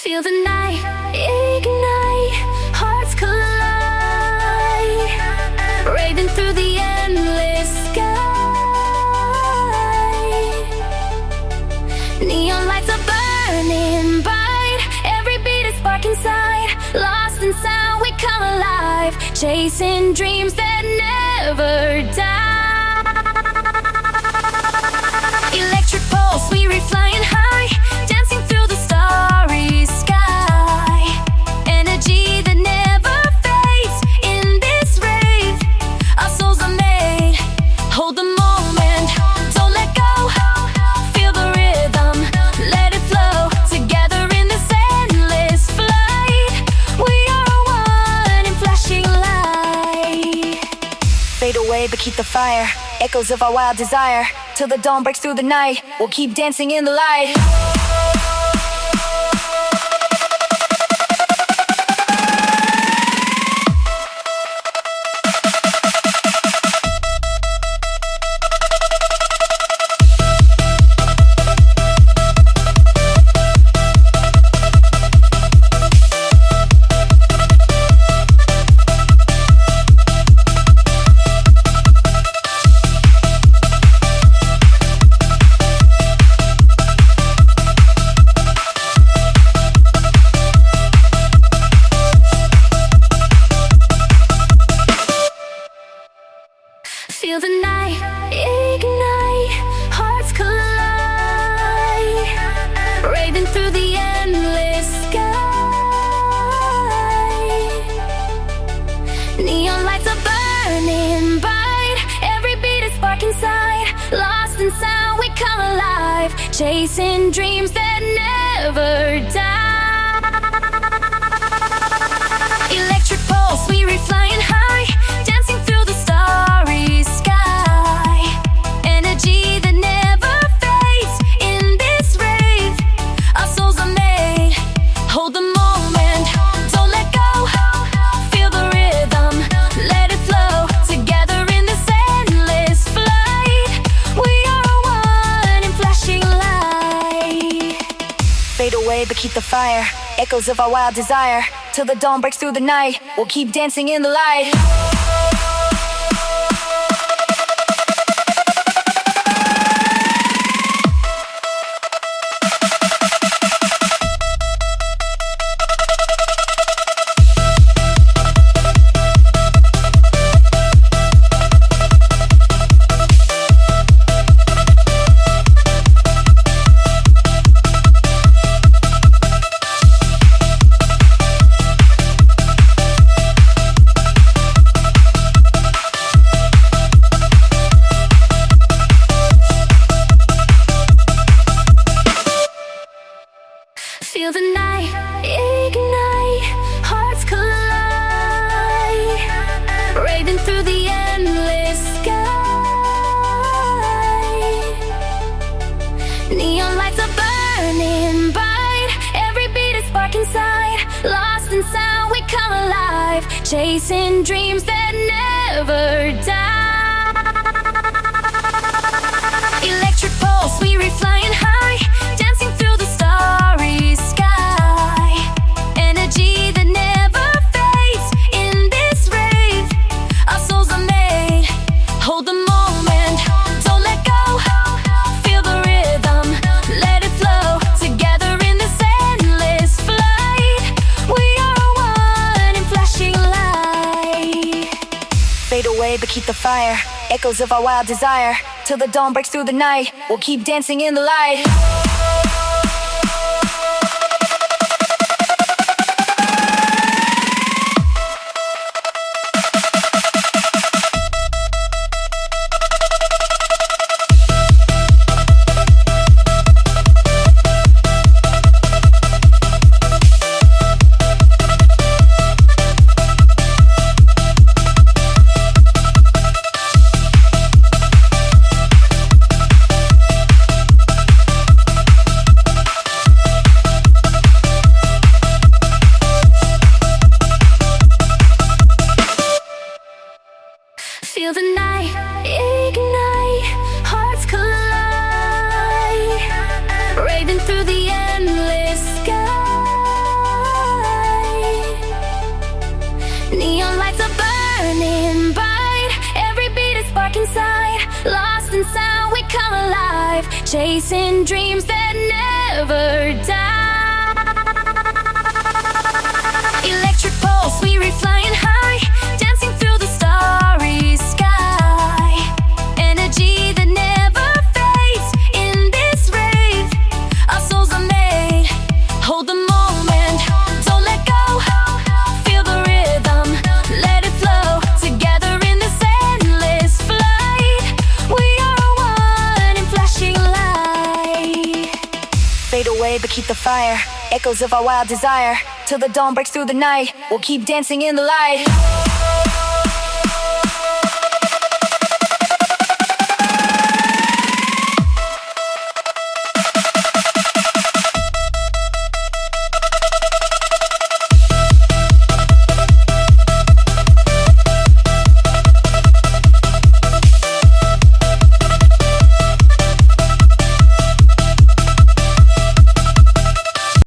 Feel the night ignite, hearts collide, raving through the endless sky. Neon lights are burning bright, every beat is spark inside. Lost in sound, we come alive, chasing dreams that never die. Electric pulse, we reach flying high, dancing through the starry sky. Energy that never fades in this rave. Our souls are made, hold the moment, don't let go. Feel the rhythm, let it flow. Together in this endless flight, we are one in flashing light. Fade away but keep the fire, echoes of our wild desire. Till the dawn breaks through the night, we'll keep dancing in the light. Feel the night ignite, hearts collide, raving through the endless sky. Neon lights are burning bright, every beat is spark inside. Lost in sound, we come alive, chasing dreams that never die. Electric pulse, we reach flying high, dancing through the starry sky. Energy that never fades in this rave. Our souls are made, hold the moment, don't let go. Feel the rhythm, let it flow. Together in this endless flight, we are one in flashing light. Fade away but keep the fire, echoes of our wild desire. Till the dawn breaks through the night, we'll keep dancing in the light. Feel the night ignite, hearts collide, raving through the endless sky. Neon lights are burning bright, every beat is spark inside. Lost in sound, we come alive, chasing dreams that never die. Electric pulse, we reach flying high, dancing through the starry sky. Energy that never fades in this rave. Our souls are made, hold the moment, don't let go. Feel the rhythm, let it flow. Together in this endless flight, we are one in flashing light. Fade away but keep the fire, echoes of our wild desire. Till the dawn breaks through the night, we'll keep dancing in the light. Lost in sound, we come alive, chasing dreams that never die. Electric pulse, we reach flying high, dancing through the starry sky. Energy that never fades in this rave. Our souls are made. Hold the moment, don't let go. Feel the rhythm, let it flow. Together in this endless flight, we are one in flashing light. Fade away but keep the fire, echoes of our wild desire. Till the dawn breaks through the night, we'll keep dancing in the light.